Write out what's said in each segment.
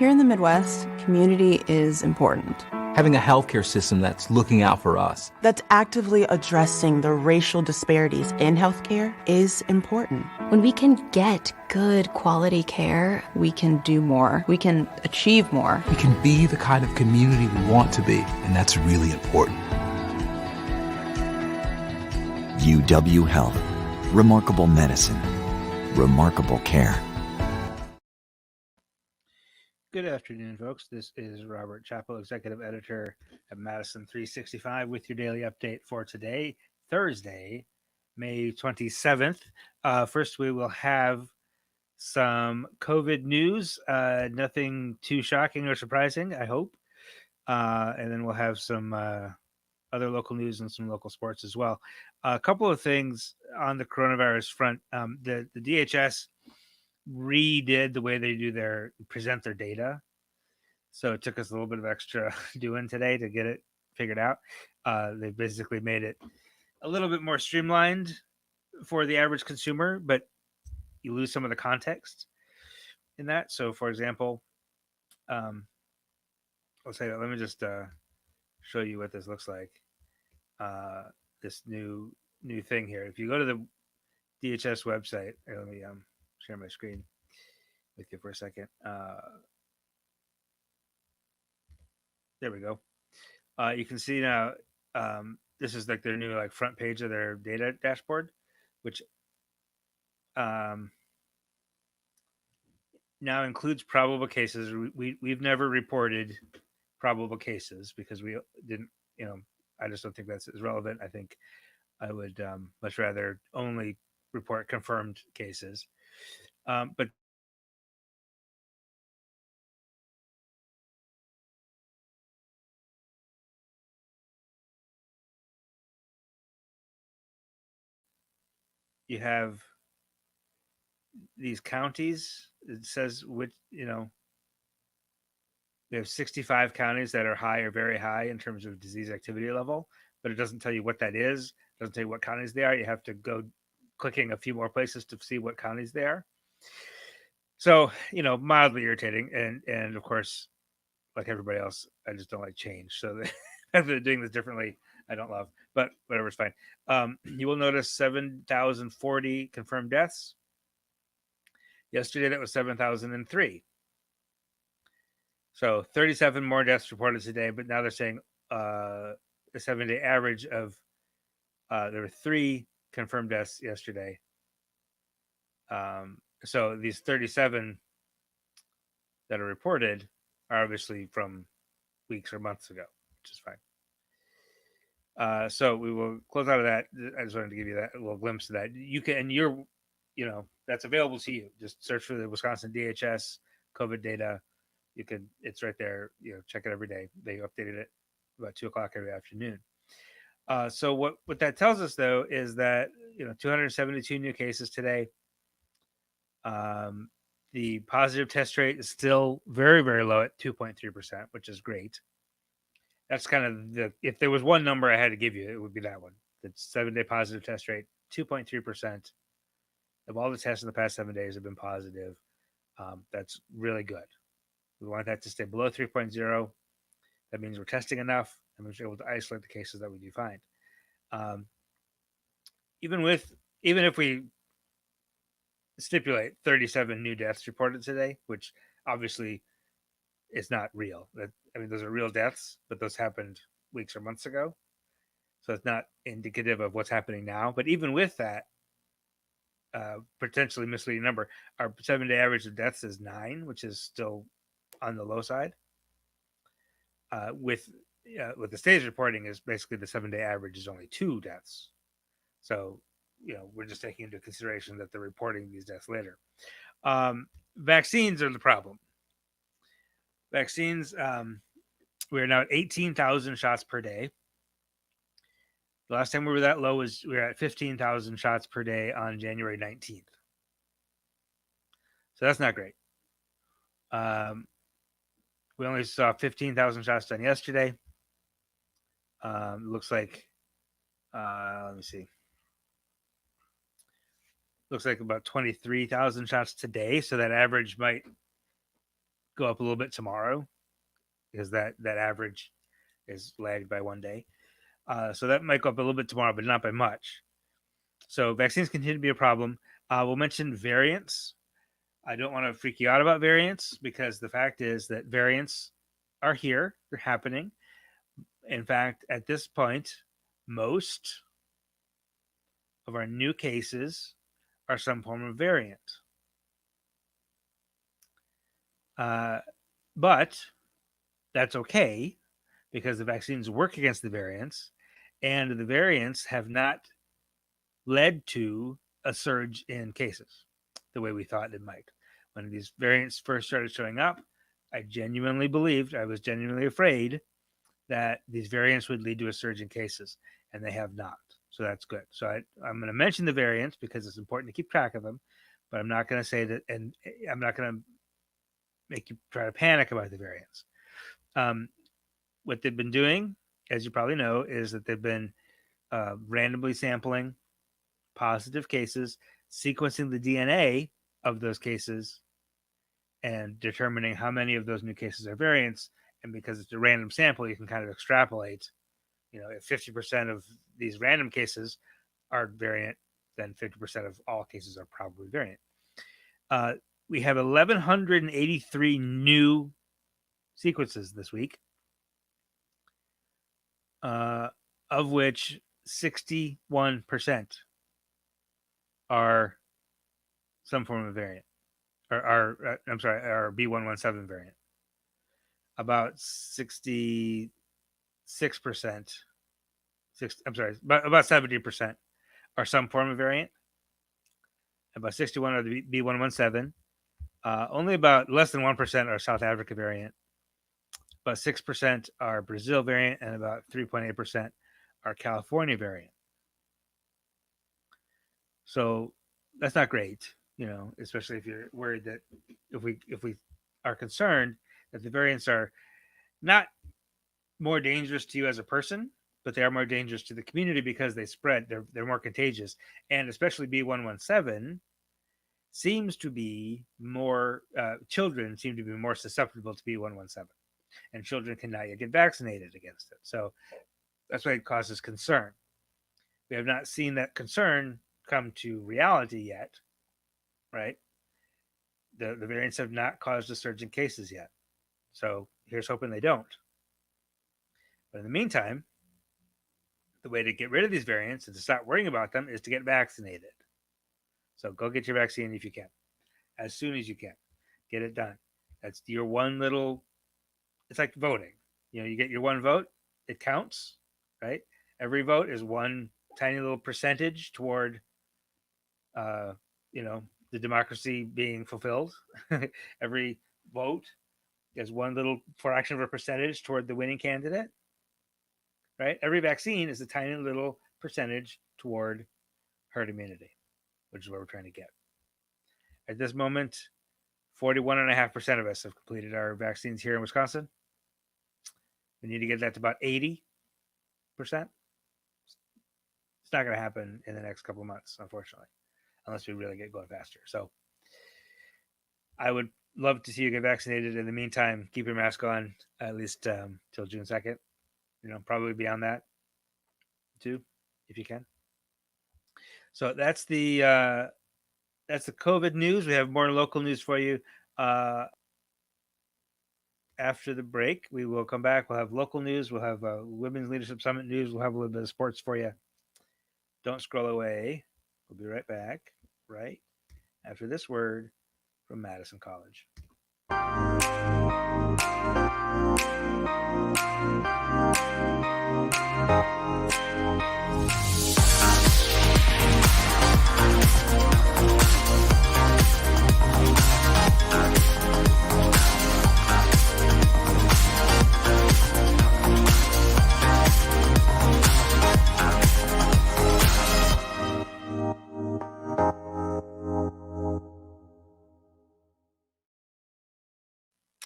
Here in the Midwest, community is important. Having a healthcare system that's looking out for us, That's actively addressing the racial disparities in healthcare is important. When we can get good quality care, We can do more. We can achieve more. we can be the kind of community we want to be, and that's really important. UW Health. Remarkable medicine. Remarkable care. Good afternoon, folks. This is Robert Chappell, Executive Editor at Madison365 with your daily update for today, Thursday, May 27th. First, we will have some COVID news, nothing too shocking or surprising, I hope. And then we'll have some other local news and some local sports as well. A couple of things on the coronavirus front. The DHS redid the way they present their data. So it took us a little bit of extra doing today to get it figured out. They basically made it a little bit more streamlined for the average consumer, but you lose some of the context in that. So, for example, I'll say that. Let me just show you what this looks like. This new thing here. If you go to the DHS website, let me share my screen with you for a second. There we go. You can see now. This is like their new front page of their data dashboard, which now includes probable cases. We've never reported probable cases because we didn't. I just don't think that's as relevant. I think I would much rather only report confirmed cases. But you have these counties. It says which, we have 65 counties that are high or very high in terms of disease activity level, but it doesn't tell you what that is. It doesn't tell you what counties they are. You have to go clicking a few more places to see what counties they are. So, mildly irritating. And of course, like everybody else, I just don't like change. So they're doing this differently. I don't love, but whatever, it's fine. You will notice 7,040 confirmed deaths. Yesterday, that was 7,003. So 37 more deaths reported today, but now they're saying a 7-day average of there were 3 confirmed deaths yesterday. So these 37 that are reported are obviously from weeks or months ago, which is fine. So we will close out of that. I just wanted to give you that a little glimpse of that. You can, and you're, that's available to you. Just search for the Wisconsin DHS COVID data. You can, it's right there. Check it every day. They updated it about 2:00 every afternoon. So what that tells us though is that 272 new cases today. The positive test rate is still very, very low at 2.3%, which is great. That's kind of if there was one number I had to give you, it would be that one. The 7-day positive test rate, 2.3% of all the tests in the past 7 days have been positive. That's really good. We want that to stay below 3.0. That means we're testing enough and we're able to isolate the cases that we do find. Even if we stipulate 37 new deaths reported today, which obviously is not real. Those are real deaths, but those happened weeks or months ago. So it's not indicative of what's happening now. But even with that potentially misleading number, our 7-day average of deaths is 9, which is still on the low side. With what the state is reporting is basically the 7-day average is only 2 deaths. So, we're just taking into consideration that they're reporting these deaths later. Vaccines are the problem. Vaccines, we are now at 18,000 shots per day. The last time we were that low we were at 15,000 shots per day on January 19th. So that's not great. We only saw 15,000 shots done yesterday. Looks like, let me see. Looks like about 23,000 shots today. So that average might go up a little bit tomorrow because that average is lagged by 1 day. So that might go up a little bit tomorrow, but not by much. So vaccines continue to be a problem. We'll mention variants. I don't want to freak you out about variants because the fact is that variants are here. They're happening. In fact, at this point, most of our new cases are some form of variant. But that's okay because the vaccines work against the variants, and the variants have not led to a surge in cases the way we thought it might. When these variants first started showing up, I was genuinely afraid that these variants would lead to a surge in cases, and they have not. So that's good. So I'm going to mention the variants because it's important to keep track of them, but I'm not going to say that, and I'm not going to make you try to panic about the variants. What they've been doing, as you probably know, is that they've been randomly sampling positive cases, sequencing the DNA of those cases, and determining how many of those new cases are variants. And because it's a random sample, you can kind of extrapolate. If 50% of these random cases are variant, then 50% of all cases are probably variant. We have 1,183 new sequences this week, of which 61% are some form of variant, are B117 variant. About 66%, about 70% are some form of variant. About 61 are the B117. Only about less than 1% are South Africa variant. About 6% are Brazil variant, and about 3.8% are California variant. So that's not great, especially if you're worried that if we are concerned that the variants are not more dangerous to you as a person, but they are more dangerous to the community because they spread. They're more contagious, and especially B117 seems to be more. Children seem to be more susceptible to B117, and children cannot yet get vaccinated against it. So that's why it causes concern. We have not seen that concern come to reality yet, right? The variants have not caused a surge in cases yet. So here's hoping they don't. But in the meantime, the way to get rid of these variants and to stop worrying about them is to get vaccinated. So go get your vaccine if you can, as soon as you can. Get it done. That's your one little, it's like voting. You get your one vote, it counts, right? Every vote is one tiny little percentage toward, the democracy being fulfilled. Every vote is one little fraction of a percentage toward the winning candidate, right? Every vaccine is a tiny little percentage toward herd immunity, which is what we're trying to get. At this moment, 41.5% of us have completed our vaccines here in Wisconsin. We need to get that to about 80%. It's not going to happen in the next couple of months, unfortunately, unless we really get going faster. So I would love to see you get vaccinated. In the meantime, keep your mask on at least till June 2nd. Probably beyond that too, if you can. So that's the COVID news. We have more local news for you. After the break, we will come back. We'll have local news. We'll have Women's Leadership Summit news. We'll have a little bit of sports for you. Don't scroll away. We'll be right back right after this word from Madison College.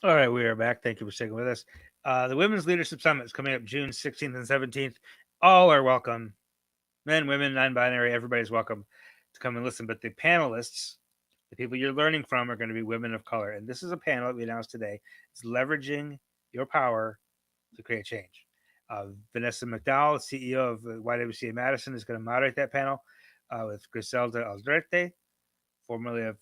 All right, we are back. Thank you for sticking with us. The Women's Leadership Summit is coming up June 16th and 17th. All are welcome. Men, women, non-binary, everybody's welcome to come and listen. But the panelists The people you're learning from are going to be women of color. And this is a panel that we announced today. It's leveraging your power to create change. Vanessa McDowell, CEO of YWCA Madison, is going to moderate that panel with Griselda Aldrete, formerly of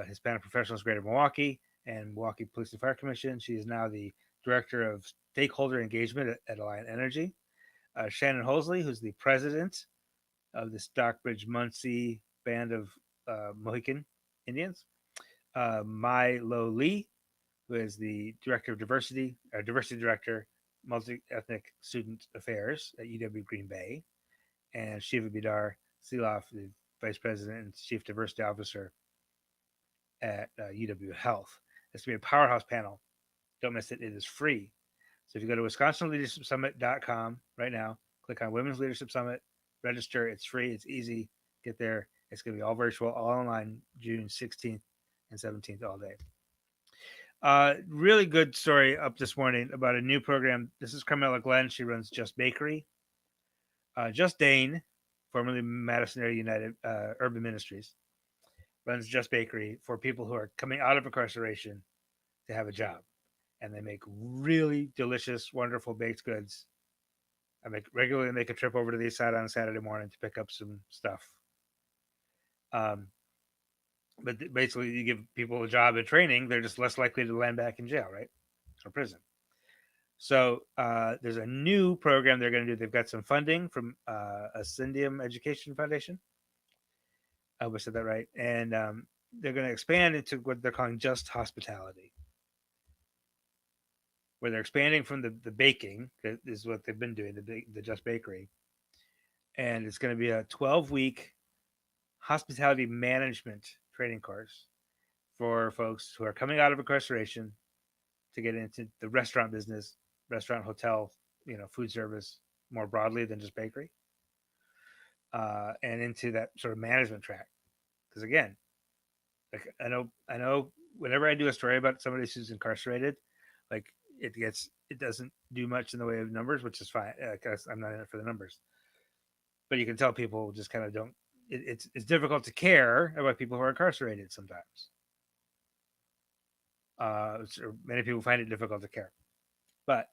Hispanic Professionals Greater Milwaukee and Milwaukee Police and Fire Commission. She is now the Director of Stakeholder Engagement at Alliant Energy. Shannon Hosley, who's the president of the Stockbridge Muncie Band of Mohican Indians. Mai Lo Lee, who is the Director of Diversity Director, Multi-Ethnic Student Affairs at UW Green Bay. And Shiva Bidar Silaf, the Vice President and Chief Diversity Officer at UW Health. This will be a powerhouse panel. Don't miss it. It is free. So if you go to wisconsinleadershipsummit.com right now, click on Women's Leadership Summit, register. It's free. It's easy. Get there. It's going to be all virtual, all online, June 16th and 17th, all day. Really good story up this morning about a new program. This is Carmela Glenn. She runs Just Bakery. Just Dane, formerly Madison Area United Urban Ministries, runs Just Bakery for people who are coming out of incarceration to have a job. And they make really delicious, wonderful baked goods. I regularly make a trip over to the east side on a Saturday morning to pick up some stuff. But basically, you give people a job and training, they're just less likely to land back in jail, right? Or prison. So there's a new program they're going to do. They've got some funding from Ascendium Education Foundation. I hope I said that right. And they're going to expand into what they're calling Just Hospitality, where they're expanding from the baking, that is what they've been doing, the Just Bakery. And it's going to be a 12-week hospitality management training course for folks who are coming out of incarceration to get into the restaurant business, restaurant, hotel, food service more broadly than just bakery, and into that sort of management track. Because again, like I know whenever I do a story about somebody who's incarcerated, like it doesn't do much in the way of numbers, which is fine because I'm not in it for the numbers. But you can tell people just kind of don't. It's difficult to care about people who are incarcerated sometimes. Many people find it difficult to care, but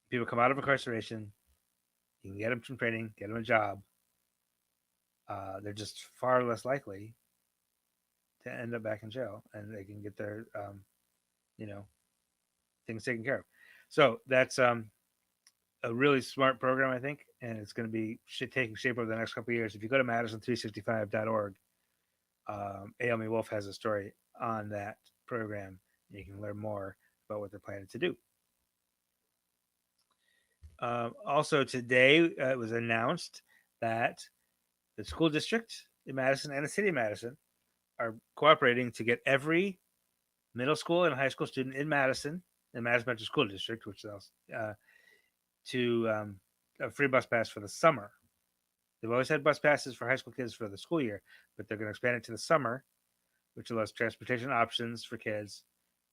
people come out of incarceration, you can get them some training, get them a job. They're just far less likely to end up back in jail, and they can get their, things taken care of. So that's a really smart program, I think, and it's going to be taking shape over the next couple of years. If you go to Madison365.org, Aomi Wolf has a story on that program, and you can learn more about what they're planning to do. Also today, it was announced that the school district in Madison and the city of Madison are cooperating to get every middle school and high school student in Madison Metro School District, which else, to a free bus pass for the summer. They've always had bus passes for high school kids for the school year, but they're going to expand it to the summer, which allows transportation options for kids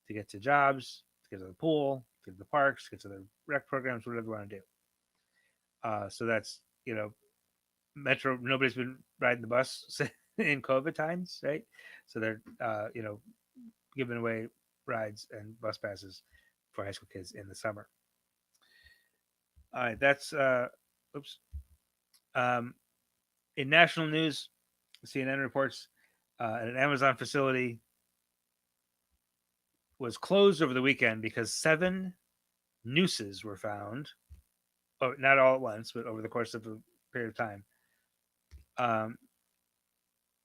to get to jobs, to get to the pool, to get to the parks, to get to the rec programs, whatever they want to do. So that's, Metro, nobody's been riding the bus in COVID times, right? So they're, giving away rides and bus passes for high school kids in the summer. All right, that's, in national news, CNN reports an Amazon facility was closed over the weekend because 7 nooses were found. Oh, not all at once, but over the course of a period of time.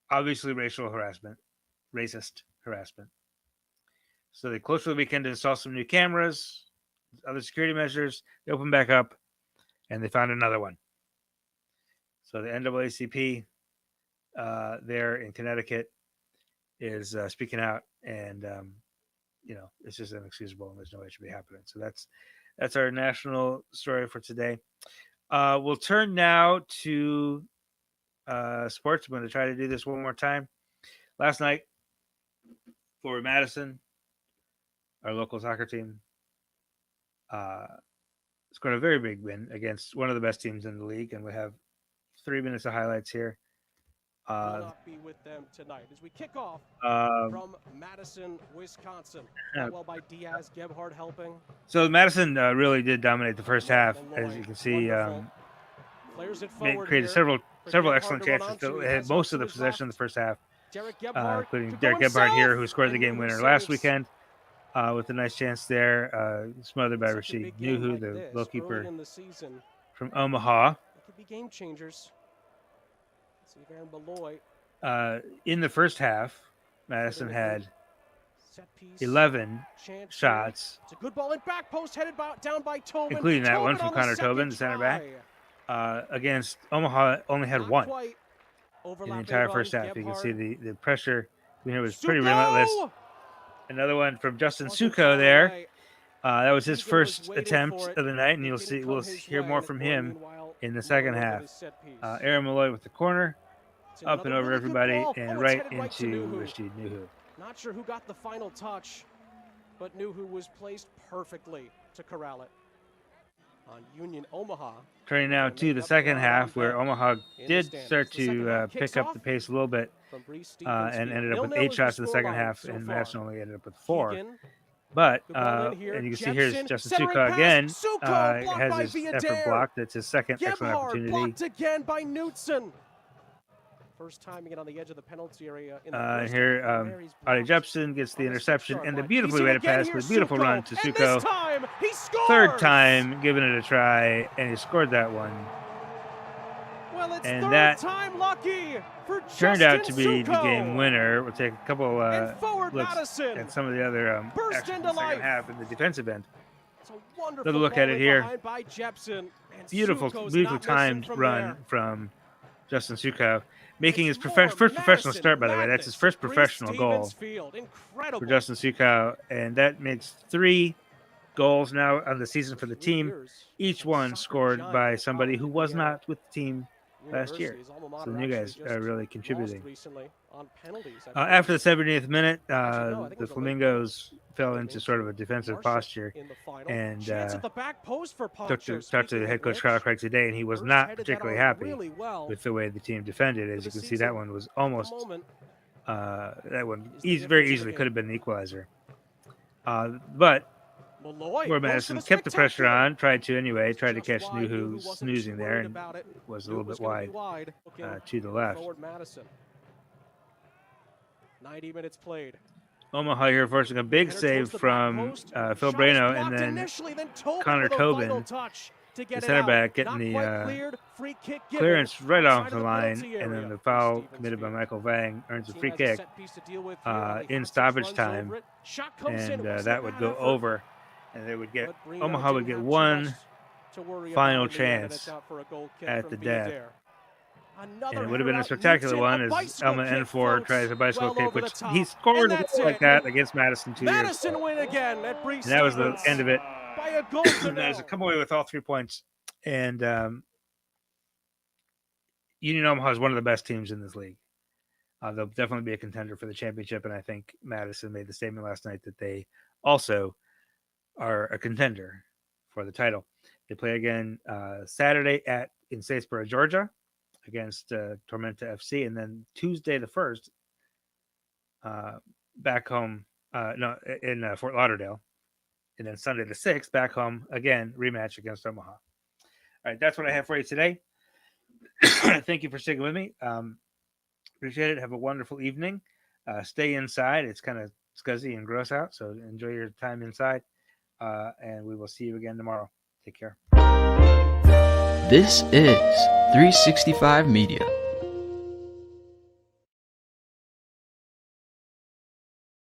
Obviously, racist harassment. So they closed for the weekend to install some new cameras, other security measures. They opened back up, and they found another one. So the NAACP there in Connecticut is speaking out, and it's just inexcusable, and there's no way it should be happening. So that's our national story for today. We'll turn now to sports. I'm going to try to do this one more time. Last night, Forward Madison, our local soccer team, scored a very big win against one of the best teams in the league, and we have 3 minutes of highlights here. not be with them tonight as we kick off from Madison, Wisconsin. Well, by Diaz, Gebhardt helping. So Madison really did dominate the first half, as you can see. Created several excellent chances. They had most of the possession in the first half, including Derek Gebhardt here, who scored the game winner last weekend with a nice chance there, smothered by Rashid Nuhu, the goalkeeper from Omaha. It could be game changers. In the first half, Madison had 11 shots, it's a good ball in back post, headed down by Tobin, including that one from Connor Tobin, the center back. Against Omaha, only had one in the entire first half. You can see the pressure here was pretty relentless. Another one from Justin Suko there. That was his first attempt of the night, and we'll hear more from him in the second half. Aaron Malloy with the corner, up and over everybody, and right into Rashid Nuhu. Not sure who got the final touch, but Nuhu was placed perfectly to corral it. On Union Omaha. Turning now to the second half, where Omaha did start to pick up the pace a little bit and ended up with 8 shots in the second half, and Madison only ended up with 4. But, and you can see here's Justin Suka again, has his effort blocked. It's his second excellent opportunity. Blocked again by Knutson. First time again on the edge of the penalty area. Here, Adi Jepson gets the interception and the beautifully weighted pass with a beautiful run to Suko. Third time giving it a try, and he scored that one. Well, it's and third that time lucky for turned out to be Suko. the game winner. We'll take a couple Forward looks Madison at some of the other actions in the second half in the defensive end. Another look at it here. By Jepson, Beautifully timed run from Justin Suko, making his first professional start, by the way. That's his first professional goal for Justin Suko, and that makes 3 goals now on the season for the team, each one scored by somebody who was not with the team last year. So the new guys are really contributing. After the 70th minute, the Flamingos fell into sort of a defensive posture and talked to the head coach Kyle Craig today, and he was not particularly happy with the way the team defended. As you can see, that one was almost very easily could have been the equalizer. But Forward Madison kept the pressure on, tried to catch Nuhu snoozing there, and was a little bit wide to the left. 90 minutes played. Omaha here forcing a big save from Phil Brano, and then Connor Tobin, the center back, getting the clearance right off the line, and then the foul committed by Michael Vang earns a free kick in stoppage time, and that would go over. And Omaha would get one final chance at the death. And it would have been a spectacular one as Elma Enfor tries a bicycle kick, which he scored like that against Madison 2 years ago. Win again at and that was the end of it. By a goal Madison come away with all 3 points. And Union Omaha is one of the best teams in this league. They'll definitely be a contender for the championship, and I think Madison made the statement last night that they also are a contender for the title. They play again Saturday in Statesboro, Georgia, against Tormenta FC, and then Tuesday the 1st back home in Fort Lauderdale, and then Sunday the 6th back home again, rematch against Omaha. All right, that's what I have for you today. Thank you for sticking with me. Appreciate it. Have a wonderful evening. Stay inside. It's kind of scuzzy and gross out, so enjoy your time inside. And we will see you again tomorrow. Take care. This is 365 Media.